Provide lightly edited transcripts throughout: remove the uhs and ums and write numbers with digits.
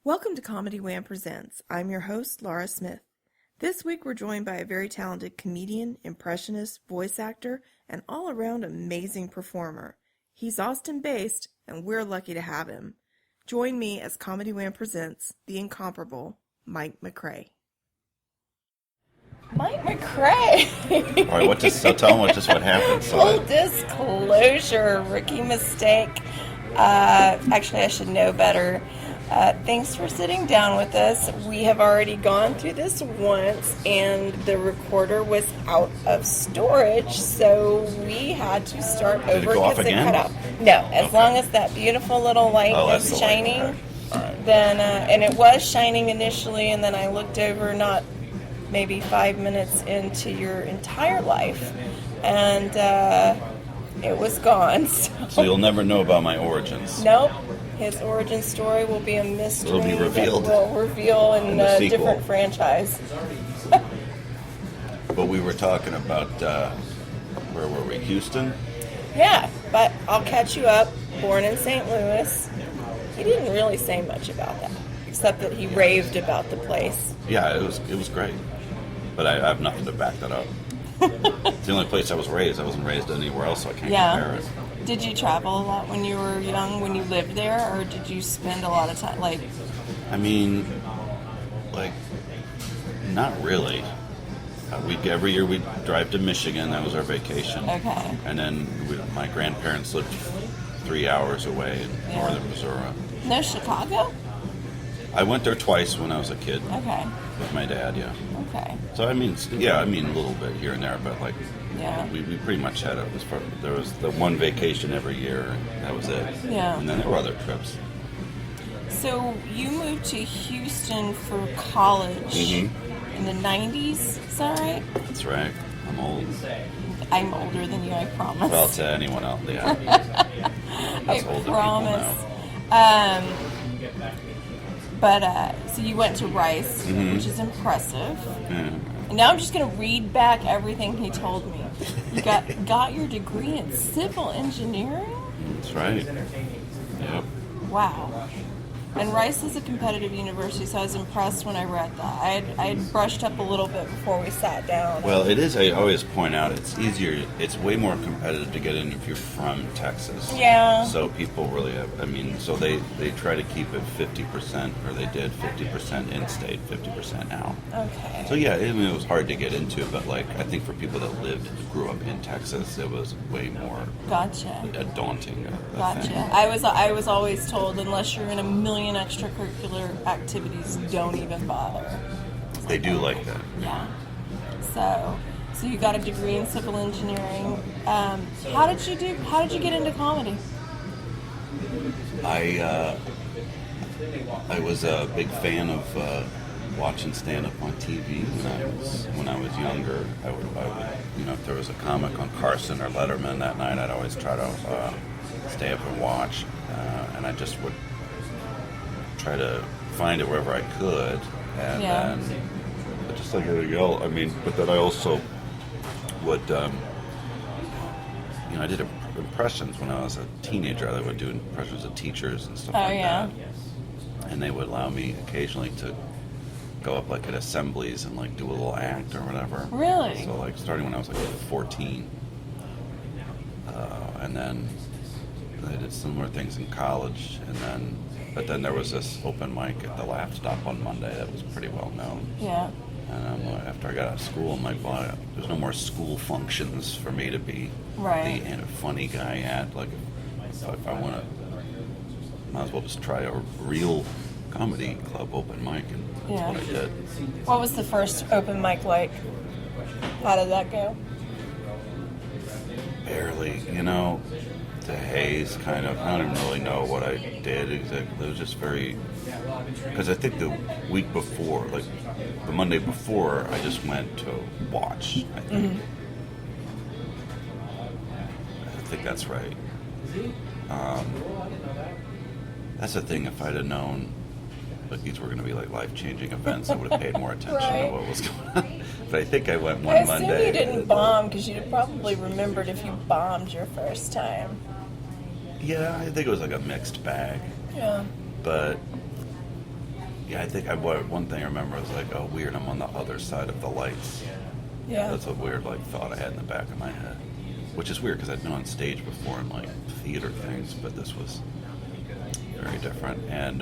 Welcome to Comedy Wham Presents. I'm your host, Lara Smith. This week we're joined by a very talented comedian, impressionist, voice actor, and all-around amazing performer. He's Austin-based, and we're lucky to have him. Join me as Comedy Wham presents the incomparable Mike MacRae. Mike MacRae! All right, so tell them what happened. Full disclosure, rookie mistake. Actually, I should know better. Thanks for sitting down with us. We have already gone through this once, and the recorder was out of storage, so we had to start over because it cut out. No, as long as that beautiful little light is shining, then and it was shining initially, and then I looked over not maybe 5 minutes into your entire life, and it was gone. So you'll never know about my origins. Nope. His origin story will be a mystery. It'll be revealed. That we'll reveal in a different franchise. But we were talking about, where were we? Houston? Yeah, but I'll catch you up. Born in St. Louis. He didn't really say much about that, except that he raved about the place. Yeah, it was great. But I have nothing to back that up. It's the only place I was raised. I wasn't raised anywhere else, so I can't compare it. Did you travel a lot when you were young, when you lived there, or did you spend a lot of time, not really. Every year we'd drive to Michigan. That was our vacation. Okay. And then my grandparents lived 3 hours away in northern Missouri. No Chicago? I went there twice when I was a kid. Okay. With my dad, yeah. Okay. So, a little bit here and there, but we pretty much had it. There was the one vacation every year, and that was it. Yeah. And then there were other trips. So, you moved to Houston for college in the 90s, is that right? That's right. I'm old. I'm older than you, I promise. Well, to anyone else, yeah. I promise. So you went to Rice, which is impressive. And now I'm just going to read back everything he told me. You got your degree in civil engineering? That's right. Yep. Wow. And Rice is a competitive university, so I was impressed when I read that. I had brushed up a little bit before we sat down. Well, it is. I always point out it's easier. It's way more competitive to get in if you're from Texas. Yeah. So people really have. So they try to keep it 50%, or they did 50% in-state, 50% out. Okay. So yeah, it was hard to get into, but I think for people that grew up in Texas, it was way more. Gotcha. Daunting. Gotcha. Thing. I was always told, unless you're in a million extracurricular activities, don't even bother. They do like that. Yeah. So you got a degree in civil engineering. How did you get into comedy? I was a big fan of watching stand-up on TV when I was younger. I would if there was a comic on Carson or Letterman that night, I'd always try to stay up and watch, and I just would try to find it wherever I could, and then just like everything else. But then I also would, I did impressions when I was a teenager. I would do impressions of teachers and stuff that. And they would allow me occasionally to go up at assemblies and do a little act or whatever. Really? So starting when I was 14, and then I did similar things in college, but then there was this open mic at the Laugh Stop on Monday that was pretty well known. Yeah. And after I got out of school, I'm like, well, there's no more school functions for me to be the funny guy at. If I want to, might as well just try a real comedy club open mic, and that's what I did. What was the first open mic like? How did that go? Barely, the haze kind of. I don't even really know what I did exactly. It was just very, because I think the week before, the Monday before, I just went to watch. I think that's right. That's the thing. If I'd have known these were going to be life-changing events, I would have paid more attention to what was going on. But I think I went one Monday. I assume you didn't bomb, because you'd have probably remembered if you bombed your first time. Yeah, I think it was a mixed bag. Yeah. But Yeah, I think one thing I remember was like, oh, weird, I'm on the other side of the lights. Yeah. That's a weird thought I had in the back of my head, which is weird because I'd been on stage before in like theater things, but this was very different. And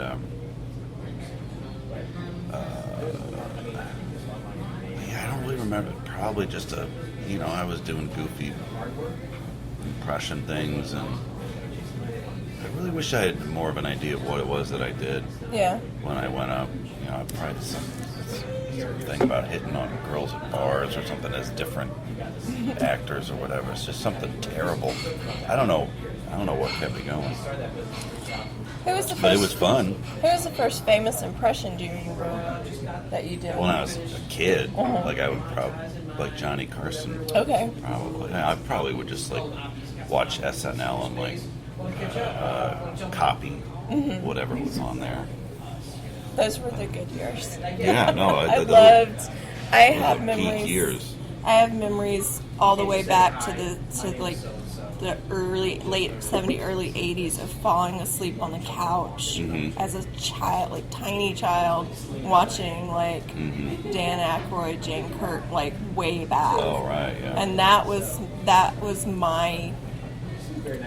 yeah, I don't really remember. Probably just I was doing goofy impression things, and I really wish I had more of an idea of what it was that I did. Yeah. When I went up, probably something about hitting on girls at bars or something as different actors or whatever. It's just something terrible. I don't know what kept me going. But it was fun. Who was the first famous impression do you remember that you did? When I was a kid, like I would probably like Johnny Carson. Okay. Probably. I probably would just like watch SNL and like copy whatever was on there. Those were the good years. Yeah, no, I have memories. Peak years. I have memories all the way back to the late 70s, early 80s of falling asleep on the couch as a child, like tiny child, watching like Dan Aykroyd, Jane Curtin, like way back. Oh right, yeah. And that was my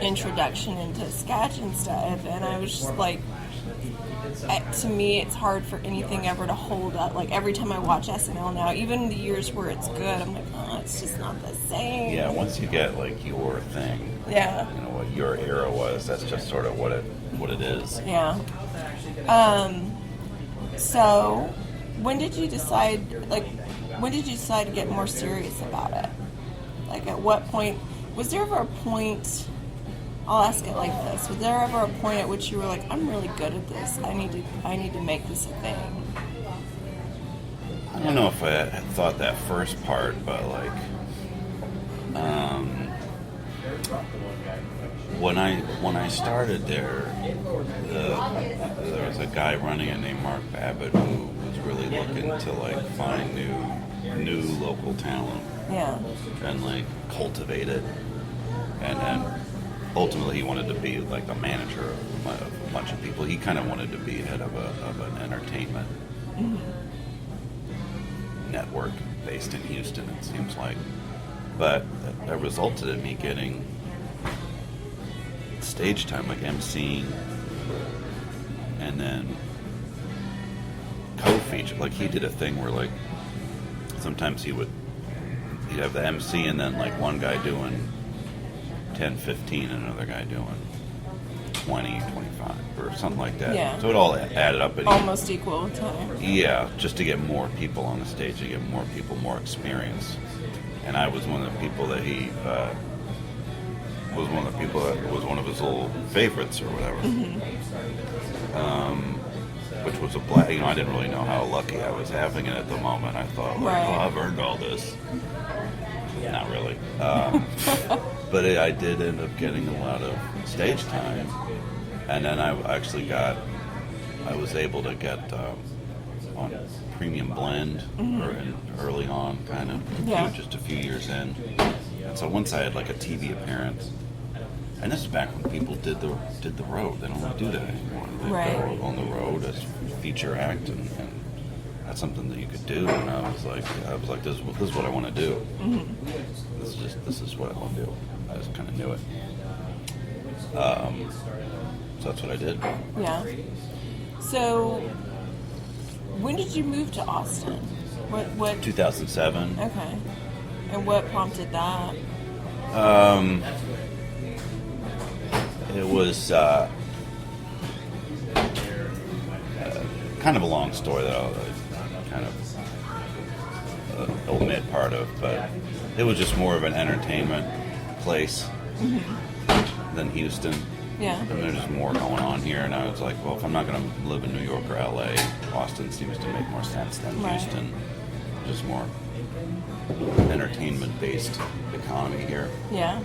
introduction into sketch and stuff, and I was just like, to me it's hard for anything ever to hold up. Like every time I watch SNL now, even the years where it's good, I'm like, oh, it's just not the same. Yeah, once you get like your thing, what your era was, that's just sort of what it is. Yeah. So when did you decide to get more serious about it? Like at what point, was there ever a point, I'll ask it like this, was there ever a point at which you were like, I'm really good at this, I need to make this a thing? I don't know if I had thought that first part, but like when I started there, there was a guy running it named Mark Babbitt who was really looking to like find new local talent. Yeah. And like cultivate it, and ultimately he wanted to be like the manager of a bunch of people. He kind of wanted to be head of an entertainment network based in Houston, it seems like. But that resulted in me getting stage time, like emceeing, and then co-feature. Like he did a thing where like sometimes he'd have the MC and then like one guy doing 10, 15 and another guy doing 20, 25 or something like that. Yeah. So it all added up. Almost equal time. Yeah, just to get more people on the stage, to get more people more experience. And I was one of the people that was one of his little favorites or whatever. Which was a I didn't really know how lucky I was having it at the moment. I thought, like, oh, I've earned all this. Not really. But I did end up getting a lot of stage time. And then I was able to get on Premium Blend early on, kind of, just a few years in. And so once I had like a TV appearance, and this is back when people did the road. They don't really do that anymore. They go on the road as feature act, and that's something that you could do. And I was like, this is what I want to do. This is what I want to do. I just kind of knew it. So that's what I did. Yeah. So when did you move to Austin? What? 2007. Okay. And what prompted that? It was kind of a long story that I'll kind of omit part of, but it was just more of an entertainment place than Houston. Yeah. And there's just more going on here, and I was like, well, if I'm not going to live in New York or LA, Austin seems to make more sense than Houston. Just more entertainment-based economy here. Yeah.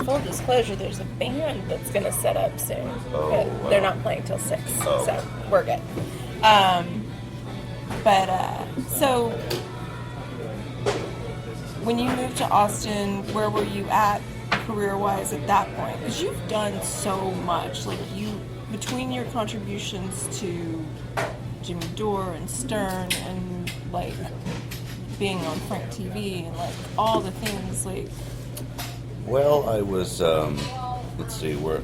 Full disclosure, there's a band that's going to set up soon, but they're not playing till 6, so we're good. So when you moved to Austin, where were you at career-wise at that point? Because you've done so much. Like, between your contributions to Jimmy Dore and Stern and like being on Frank TV and like all the things like. Well, I was let's see where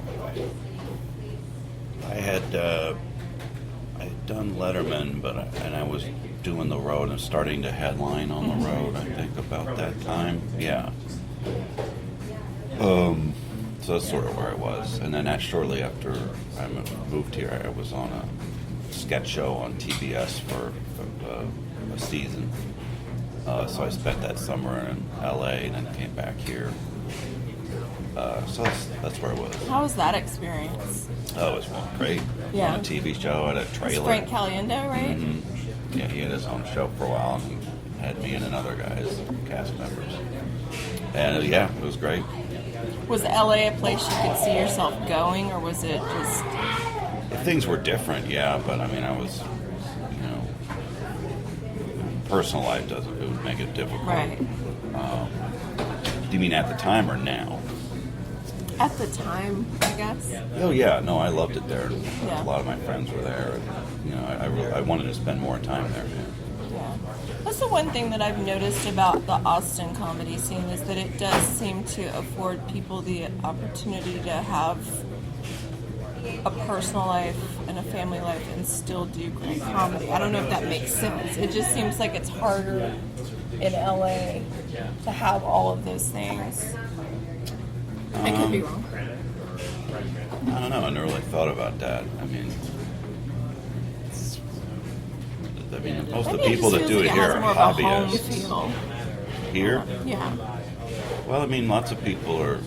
I had done Letterman, and I was doing the road and starting to headline on the road. I think about that time, yeah. So that's sort of where I was, and then shortly after I moved here, I was on a sketch show on TBS for a season. So I spent that summer in LA and then came back here. So that's where I was. How was that experience? Oh, it was great. Yeah. On a TV show at a trailer. It's Frank Caliendo, right? Mm-hmm. Yeah, he had his own show for a while, and he had me and other guys, cast members. And yeah, it was great. Was LA a place you could see yourself going, or was it just... Things were different, yeah, but I mean, I was, personal life it would make it difficult. Right. Do you mean at the time or now? At the time, I guess. Oh yeah, no, I loved it there. Yeah. A lot of my friends were there, and I wanted to spend more time there. Yeah. That's the one thing that I've noticed about the Austin comedy scene is that it does seem to afford people the opportunity to have a personal life and a family life and still do great comedy. I don't know if that makes sense. It just seems like it's harder in LA to have all of those things. I could be wrong. I don't know. I never really thought about that. I mean, most of the people that do it here are hobbyists. Here? Yeah. Well, I mean, lots of people are,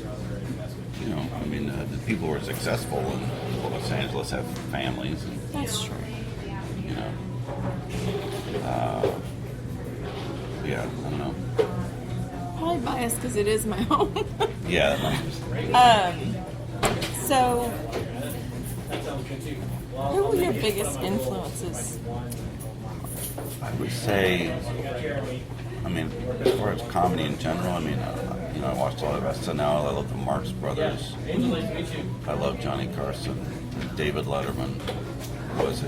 the people who are successful in Los Angeles have families. And, that's true. Yeah, I don't know. Probably biased because it is my home. Yeah, that So, who were your biggest influences? I would say, as far as comedy in general, I watched a lot of SNL. I love the Marx Brothers. I love Johnny Carson. David Letterman was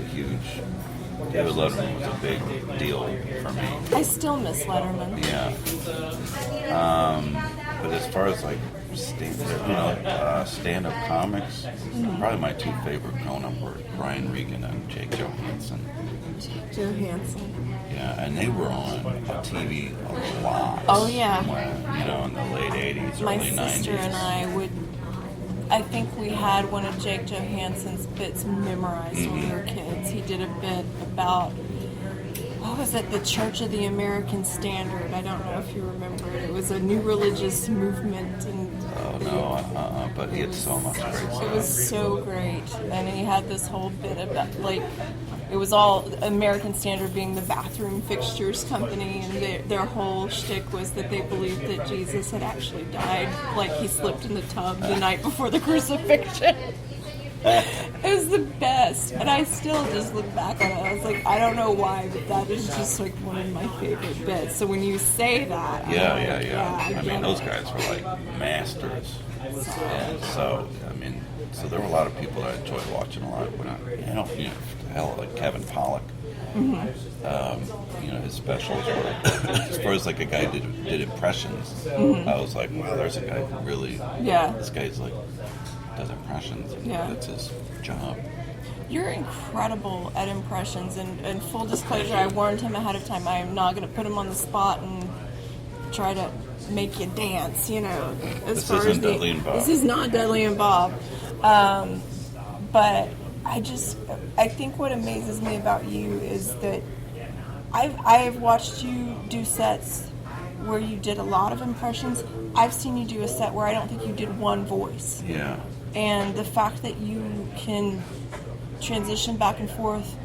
David Letterman was a big deal for me. I still miss Letterman. Yeah. But as far as like stand-up comics, probably my two favorite growing up were Brian Regan and Jake Johansen. Johansen. Yeah, and they were on TV a lot. Oh yeah. In the late 80s, my early 90s. My sister and I think we had one of Jake Johansen's bits memorized when we were kids. He did a bit about, what was it, the Church of the American Standard. I don't know if you remember it. It was a new religious movement. But he had so much great stuff. It was so great. And he had this whole bit about, it was all American Standard being the bathroom fixtures company, and their whole shtick was that they believed that Jesus had actually died, like he slipped in the tub the night before the crucifixion. It was the best, and I still just look back on it. I was like, I don't know why, but that is just like one of my favorite bits. So when you say that, yeah. Those guys were like masters, and so there were a lot of people that I enjoyed watching a lot. Like Kevin Pollak. His specials were, as far as like a guy did impressions, I was like, wow, there's a guy who really, this guy's like, does impressions, and that's his job. You're incredible at impressions, and full disclosure, I warned him ahead of time, I am not going to put him on the spot and try to make you dance, This isn't Dudley and Bob. This is not Dudley and Bob. But I think what amazes me about you is that I've watched you do sets where you did a lot of impressions. I've seen you do a set where I don't think you did one voice. Yeah. And the fact that you can transition back and forth,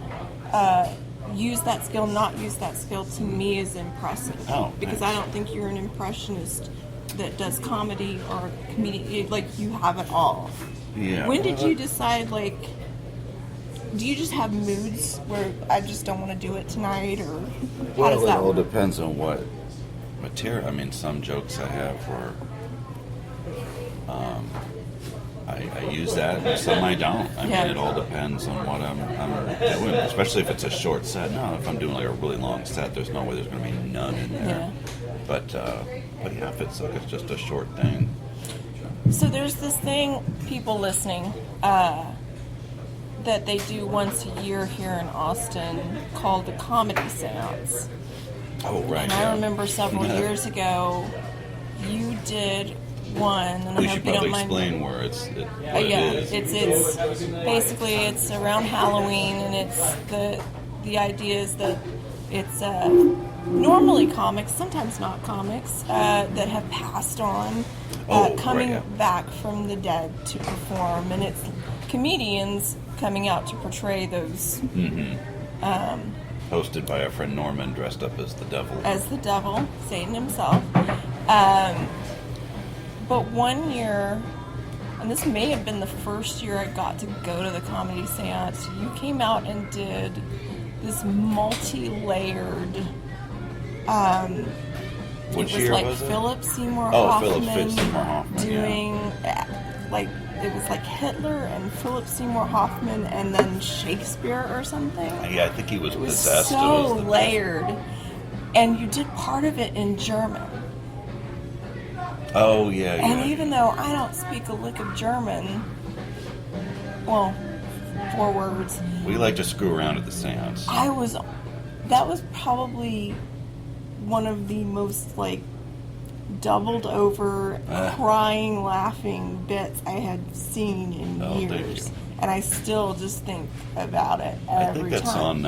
use that skill, not use that skill, to me is impressive. Oh, because thanks. I don't think you're an impressionist that does comedy or comedian. Like, you have it all. Yeah. When did you decide, do you just have moods where I just don't want to do it tonight, or how does that It all work? depends on what material. Some jokes I have where I use that, and some I don't. I mean, it all depends on what I'm doing, especially if it's a short set. No, if I'm doing like a really long set, there's no way there's going to be none in there. Yeah. But yeah, if it's just a short thing. So there's this thing, people listening, that they do once a year here in Austin called the Comedy Seance. Oh, right. And I remember several years ago, you did one, and we I hope should you don't probably mind. explain where it is. It's basically it's around Halloween, and it's the idea is that it's normally comics, sometimes not comics, that have passed on, coming back from the dead to perform, and it's comedians coming out to portray those. Hosted by our friend Norman, dressed up as the devil. As the devil, Satan himself. But one year, and this may have been the first year I got to go to the Comedy Seance, you came out and did this multi-layered. Which it was year like was it? Philip Seymour Philip Hoffman Seymour Hoffman doing like it was like Hitler and Philip Seymour Hoffman and then Shakespeare or something. Yeah, I think he was It was possessed. so layered, and you did part of it in German. Oh yeah. And even though I don't speak a lick of German, well, 4 words. We like to screw around at the seance. That was probably one of the most, like, doubled over, crying, laughing bits I had seen in years. Thank you. And I still just think about it every time. I think that's on,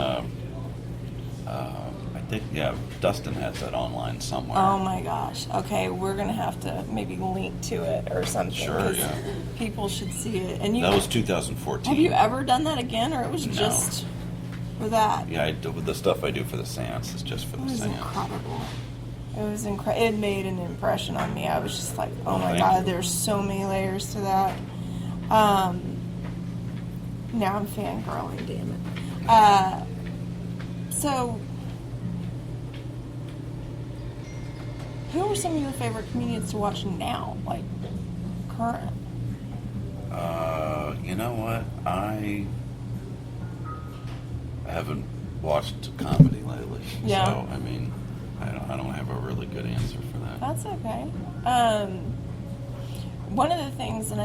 Dustin has that online somewhere. Oh my gosh. Okay, we're going to have to maybe link to it or something. Sure, yeah. People should see it. And That was 2014. Have you ever done that again, or it was just for that? Yeah, the stuff I do for the seance is just for the seance. It was incredible. It was incredible. It made an impression on me. I was just like, oh my Thank God, you. there's so many layers to that. Now I'm fangirling, damn it. So, who are some of your favorite comedians to watch now, like current? You know what? I haven't watched comedy lately. Yeah. So, I mean, I don't have a really good answer for that. That's okay. One of the things, and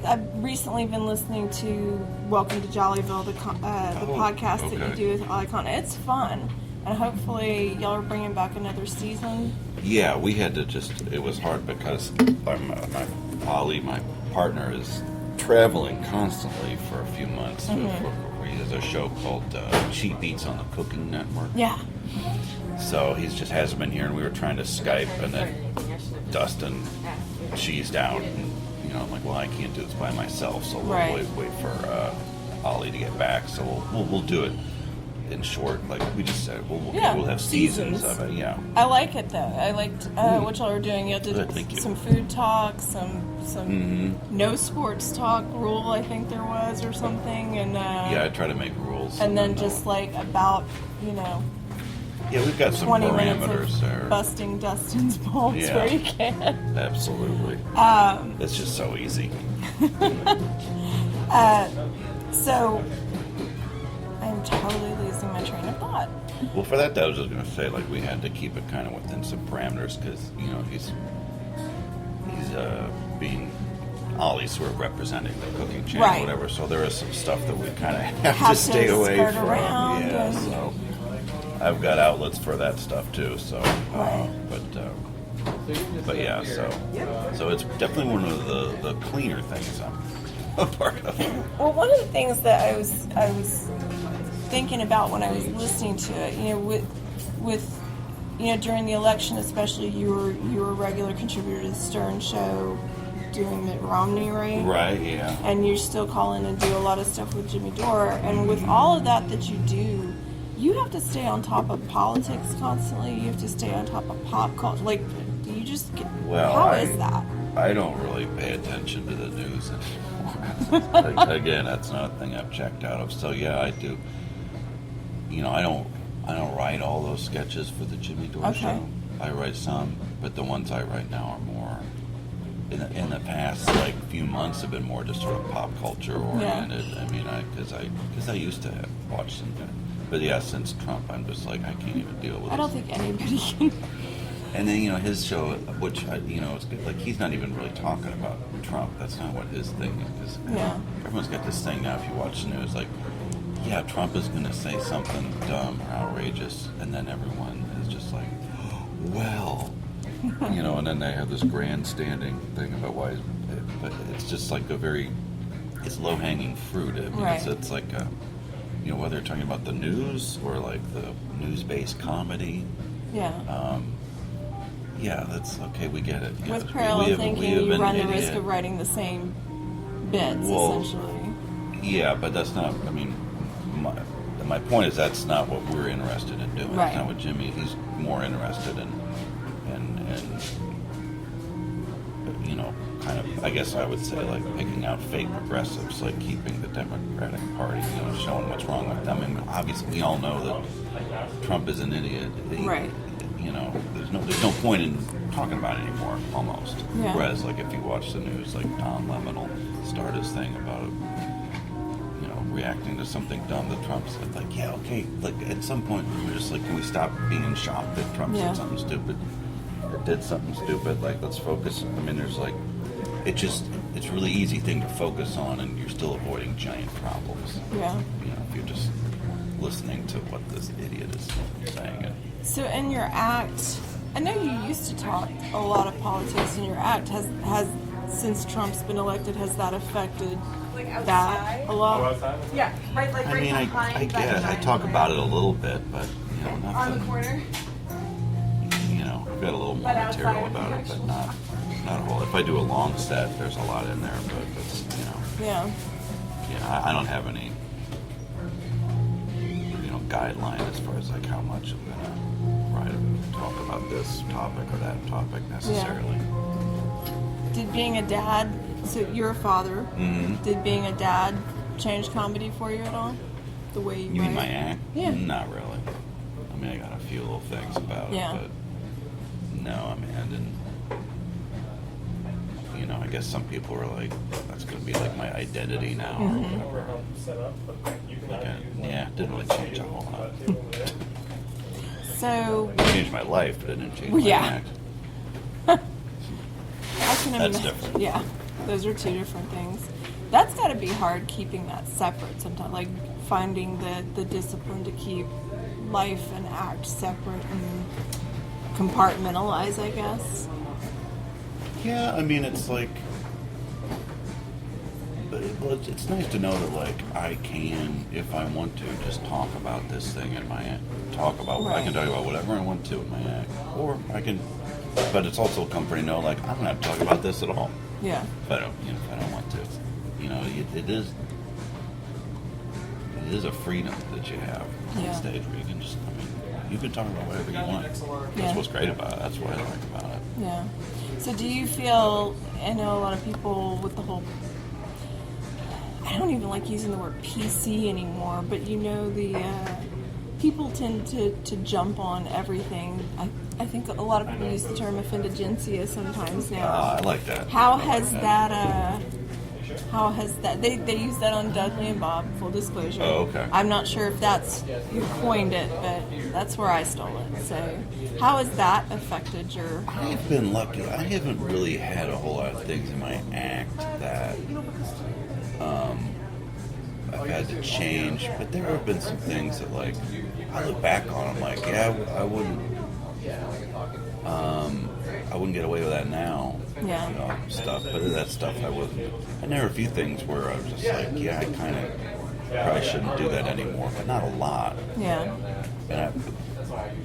I've recently been listening to Welcome to Jollyville, the podcast that you do with Icon. It's fun, and hopefully y'all are bringing back another season. Yeah, we had to it was hard because Ollie, my partner, is traveling constantly for a few months. He has a show called Cheap Eats on the Cooking Network. Yeah. So he just hasn't been here, and we were trying to Skype, and then Dustin cheesed out, and I'm like, well, I can't do this by myself, so we'll wait for Ollie to get back. So we'll do it in short, like we just said. We'll have seasons of it. Yeah. I like it though. I liked what y'all were doing. You did some food talk, some no sports talk rule. I think there was or something, and I try to make rules, and then just like about Yeah, we've got some 20 parameters there. Busting Dustin's balls where you can. Absolutely. It's just so easy. So, I'm totally losing my train of thought. Well, for that, I was just going to say, like, we had to keep it kind of within some parameters because, he's being Ollie's sort of representing the cooking channel or whatever. So there is some stuff that we kind of have to stay away from. Around so I've got outlets for that stuff too. So, but yeah, so it's definitely one of the cleaner things I'm a part of. Well, one of the things that I was thinking about when I was listening to it, with during the election, especially, you were a regular contributor to the Stern Show, doing Mitt Romney, right? Right, yeah. And you still call in and do a lot of stuff with Jimmy Dore, and with all of that you do, you have to stay on top of politics constantly. You have to stay on top of pop culture. Like, do you just get? Well, how is that? I don't really pay attention to the news anymore. Again, that's not a thing I've checked out of. So yeah, I do. I don't write all those sketches for the Jimmy Dore show. I write some, but the ones I write now are more in the past like few months have been more just sort of pop culture oriented. I mean, because I used to watch some, but yeah, since Trump, I'm just like I can't even deal with. I don't think anybody can. And then his show, which it's good. Like he's not even really talking about Trump. That's not what his thing is. Because everyone's got this thing now. If you watch the news, like Trump is going to say something dumb or outrageous, and then everyone is just like, well. And then they have this grandstanding thing about why, but it's just like it's low-hanging fruit. I mean, it's like, whether you're talking about the news or like the news-based comedy. That's okay. We get it. With parallel thinking, you run the risk of writing the same bits, essentially. Yeah, but that's not. I mean, my point is that's not what we're interested in doing. That's not what Jimmy. He's more interested in. Kind of, I guess I would say, like, picking out fake progressives, like keeping the Democratic Party, showing what's wrong with them. I mean, obviously, we all know that Trump is an idiot. There's no point in talking about it anymore, almost. Yeah. Whereas, like, if you watch the news, like, Don Lemon will start his thing about reacting to something dumb that Trump said. Like, yeah, okay. Like, at some point, we're just like, can we stop being shocked that Trump said something stupid? Or did something stupid? Like, let's focus. I mean, there's like, it's a really easy thing to focus on, and you're still avoiding giant problems. Yeah. If you're just listening to what this idiot is saying. So in your act, I know you used to talk a lot of politics in your act. Has since Trump's been elected, has that affected that a lot? Yeah, right. Like I mean, I guess I talk about it a little bit, but nothing. On the corner. I've got a little more material about it, but not a whole. If I do a long set, there's a lot in there, but it's Yeah. Yeah, I don't have any guideline as far as like how much I'm gonna talk about this topic or that topic necessarily. Yeah. Did being a dad, so you're a father, did being a dad change comedy for you at all? The way you mean my act? Yeah. Not really. I mean, I got a few little things about it, but no, I mean, I didn't. I guess some people were like, that's going to be like my identity now or whatever. It didn't really change a whole lot. So it changed my life, but it didn't change my act. That's different. Yeah, those are two different things. That's got to be hard keeping that separate sometimes, like finding the discipline to keep life and act separate and compartmentalize, I guess. Yeah, I mean, it's like, it's nice to know that, like, I can, if I want to, just talk about this thing in my act. I can talk about whatever I want to in my act. Or I can, but it's also comforting to know, like, I don't have to talk about this at all. Yeah. If I don't want to. It is a freedom that you have on stage where you can just, you can talk about whatever you want. That's what's great about it. That's what I like about it. Yeah. So do you feel, I know a lot of people with the whole, I don't even like using the word PC anymore, but the people tend to jump on everything. I think a lot of people use the term offendigentia sometimes now. I like that. How has that, they use that on Dudley and Bob, full disclosure. Oh, okay. I'm not sure if that's, you coined it, but that's where I stole it. So how has that affected your... I've been lucky. I haven't really had a whole lot of things in my act that I've had to change, but there have been some things that, like, I look back on, I'm like, I wouldn't get away with that now. Yeah. Stuff, but that stuff I wasn't. And there were a few things where I was just like, I kind of probably shouldn't do that anymore, but not a lot. Yeah.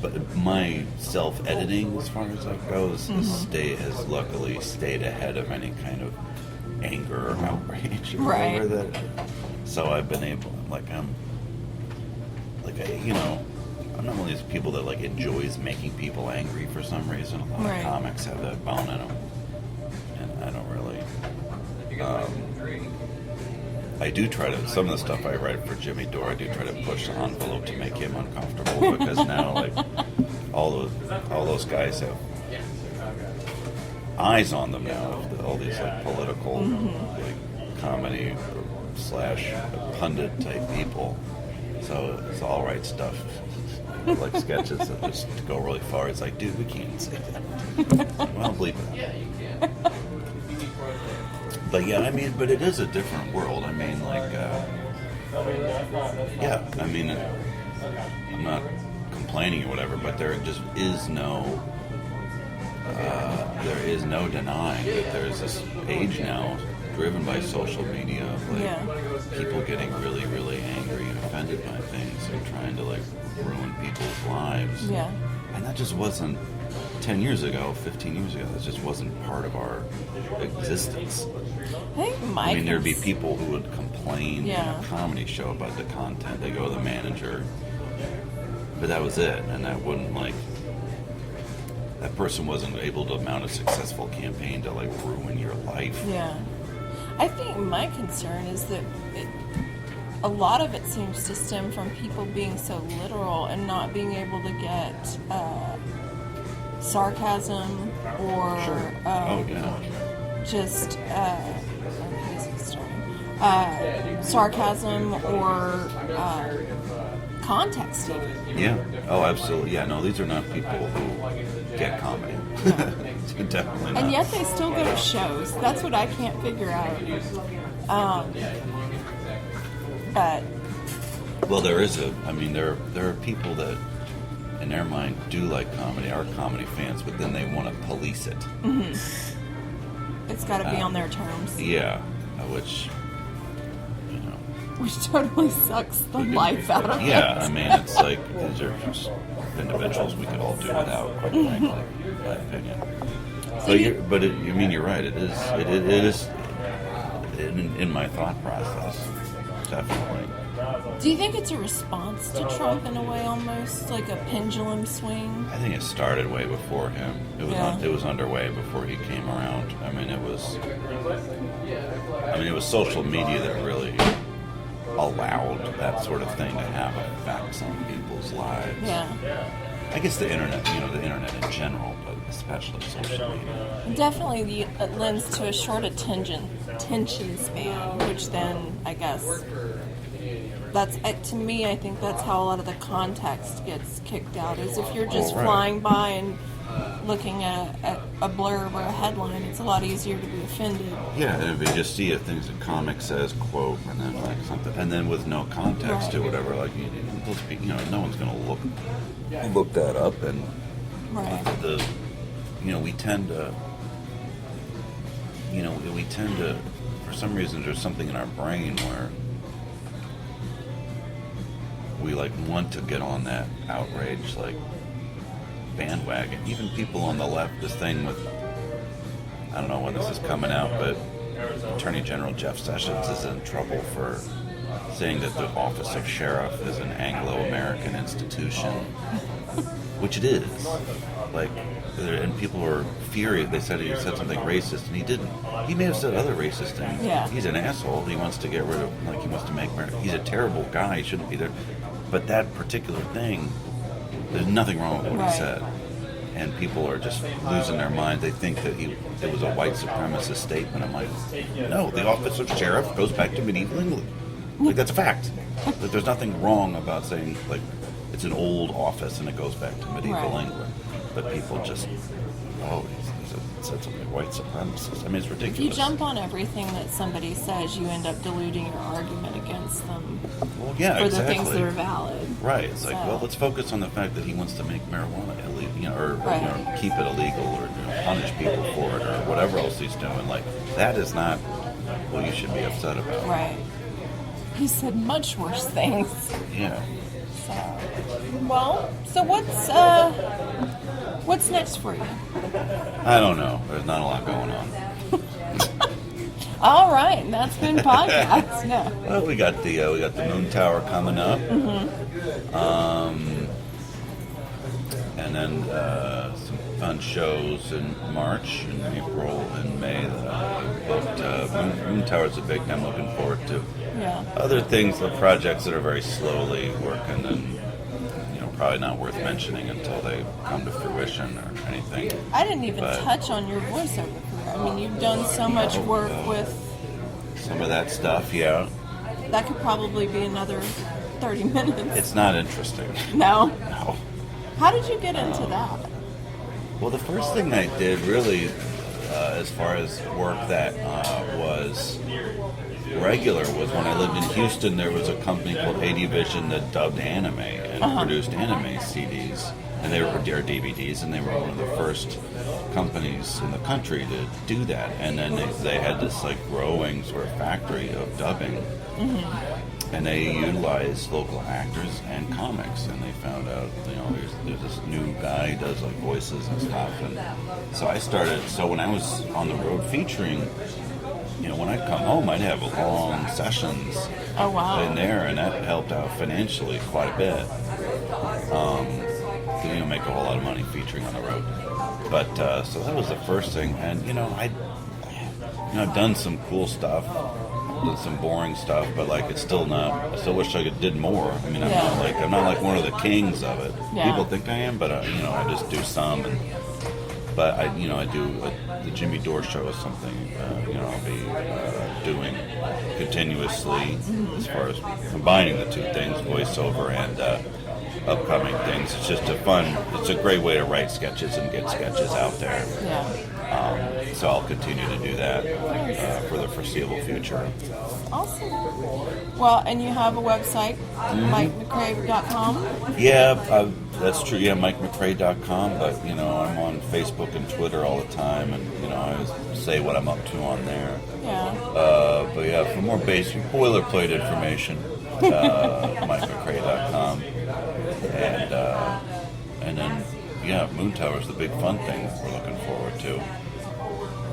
But my self-editing, as far as that goes, has luckily stayed ahead of any kind of anger or outrage or whatever that. So I've been able, I'm not one of these people that like enjoys making people angry for some reason. A lot of comics have that bone in them, and I don't really. I do try to. Some of the stuff I write for Jimmy Dore, I do try to push the envelope to make him uncomfortable because now, like, all those guys have eyes on them now. All these like political, like comedy slash pundit type people. So it's all right stuff. Like sketches that just go really far. It's like, dude, we can't say that. Well, bleep it. But yeah, I mean, but it is a different world. I mean, like, yeah, I mean, I'm not complaining or whatever, but there just is no denying that there's this age now driven by social media of like people getting really, really angry and offended by things and trying to like ruin people's lives. Yeah. And that just wasn't 10 years ago, 15 years ago. That just wasn't part of our existence. I mean, there'd be people who would complain in a comedy show about the content. They go to the manager, but that was it. And that wouldn't like, that person wasn't able to mount a successful campaign to like ruin your life. Yeah. I think my concern is that a lot of it seems to stem from people being so literal and not being able to get sarcasm or just sarcasm or context even. Yeah. Oh, absolutely. Yeah. No, these are not people who get comedy. Definitely not. And yet they still go to shows. That's what I can't figure out. But well, there are people that in their mind do like comedy, are comedy fans, but then they want to police it. Mm-hmm. It's got to be on their terms. Yeah, which totally sucks the life out of it. Yeah, I mean, it's like these are just individuals we could all do without, quite frankly, in my opinion. You're right. It is in my thought process, definitely. Do you think it's a response to Trump in a way, almost like a pendulum swing? I think it started way before him. It was underway before he came around. I mean, it was social media that really allowed that sort of thing to have effects on people's lives. Yeah. I guess the internet in general, but especially social media. Definitely, it lends to a short attention span, which then, I guess, that's to me. I think that's how a lot of the context gets kicked out. Is if you're just flying by and looking at a blurb or a headline, it's a lot easier to be offended. Yeah, and if you just see things in comic says quote and then like something, and then with no context to whatever, like no one's gonna look that up, and we tend to for some reason there's something in our brain where we like want to get on that outrage like bandwagon. Even people on the left, this thing with, I don't know when this is coming out, but Attorney General Jeff Sessions is in trouble for saying that the office of sheriff is an Anglo-American institution, which it is. Like, and people were furious. They said he said something racist, and he didn't. He may have said other racist things. Yeah. He's an asshole. He wants to get rid of, like, he wants to make America. He's a terrible guy. He shouldn't be there. But that particular thing, there's nothing wrong with what he said. And people are just losing their mind. They think that it was a white supremacist statement. I'm like, no, the office of sheriff goes back to medieval England. Like, that's a fact. That there's nothing wrong about saying, like, it's an old office and it goes back to medieval England. But people just, he said something white supremacist. I mean, it's ridiculous. If you jump on everything that somebody says, you end up diluting your argument against them for the things that are valid. Right. It's like, well, let's focus on the fact that he wants to make marijuana illegal, or keep it illegal, or punish people for it, or whatever else he's doing. Like, that is not what you should be upset about. Right. He said much worse things. Yeah. So what's next for you? I don't know. There's not a lot going on. All right, that's been podcast. No. Well, we got the Moontower coming up, and then some fun shows in March and April and May that I booked. Moontower's a big thing I'm looking forward to. Yeah. Other things, the projects that are very slowly working and probably not worth mentioning until they come to fruition or anything. I didn't even But- touch on your voiceover career. I mean, you've done so much work with... Some of that stuff, yeah. That could probably be another 30 minutes. It's not interesting. No? No. How did you get into that? Well, the first thing I did really, as far as work that was regular, was when I lived in Houston. There was a company called ADVision that dubbed anime and produced anime CDs, and they were or DVDs, and they were one of the first companies in the country to do that. And then they had this like growing sort of factory of dubbing. And they utilized local actors and comics, and they found out, there's this new guy who does like voices and stuff, and so I started. So when I was on the road featuring, when I'd come home, I'd have long sessions Oh, wow. in there, and that helped out financially quite a bit. Because you don't make a whole lot of money featuring on the road, but so that was the first thing, and I've done some cool stuff. Did some boring stuff, but like it's still not. I still wish I did more. I mean, I'm not like one of the kings of it. Yeah. People think I am, but I just do some. But I do the Jimmy Dore show is something I'll be doing continuously as far as combining the two things, voiceover and upcoming things. It's just it's a great way to write sketches and get sketches out there. Yeah. So I'll continue to do that for the foreseeable future. Awesome. Well, and you have a website, MikeMacRae.com. Yeah, that's true. Yeah, MikeMacRae.com. But I'm on Facebook and Twitter all the time, and I say what I'm up to on there. Yeah. But yeah, for more basic boilerplate information, MikeMacRae.com, and then Moontower is the big fun thing we're looking forward to.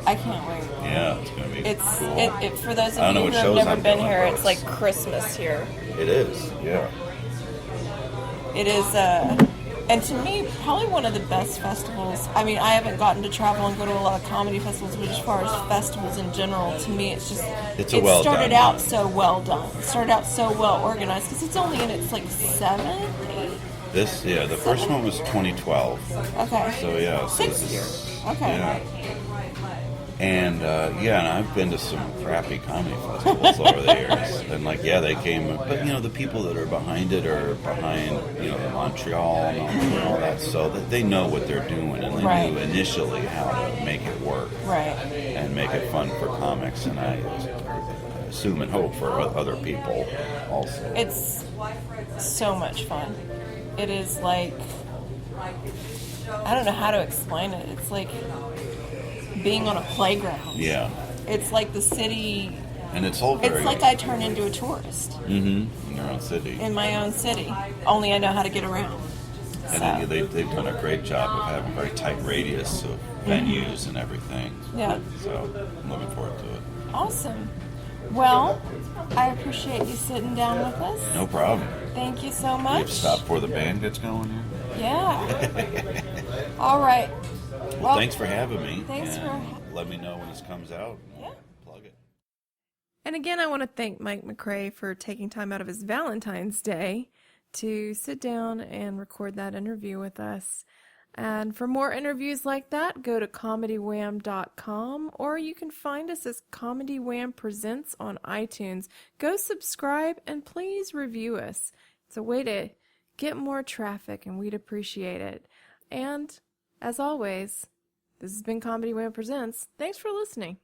I can't wait. Yeah, it's going to be cool. For those I of don't know you what who have shows never I'm been doing, here, but it's like Christmas here. It is, yeah. It is, and to me, probably one of the best festivals. I mean, I haven't gotten to travel and go to a lot of comedy festivals, but as far as festivals in general, to me, it's just... It started out so well done. It started out so well organized, because it's only in its, like, 7th, 8th? The first one was 2012. Okay. So, yeah. So 6 years. Okay. Yeah. And, and I've been to some crappy comedy festivals over the years. And, they came... But, the people that are behind it are behind, the Montreal and all that. So that they know what they're doing. And they knew initially how to make it work. Right. And make it fun for comics. And I assume and hope for other people also. It's so much fun. It is like... I don't know how to explain it. It's like... being on a playground. Yeah. It's like the city... And it's all very... It's like I turn into a tourist. Mm-hmm. In your own city. In my own city. Only I know how to get around. And they've done a great job of having a very tight radius of venues and everything. Yeah. So I'm looking forward to it. Awesome. Well, I appreciate you sitting down with us. No problem. Thank you so We much. have to stop before the band gets going here. Yeah. All right. Well, thanks for having me. Thanks let me know when this comes out. Yeah. Plug it. And again, I want to thank Mike MacRae for taking time out of his Valentine's Day to sit down and record that interview with us. And for more interviews like that, go to comedywham.com, or you can find us as Comedy Wham Presents on iTunes. Go subscribe and please review us. It's a way to get more traffic, and we'd appreciate it. And as always, this has been Comedy Wham Presents. Thanks for listening.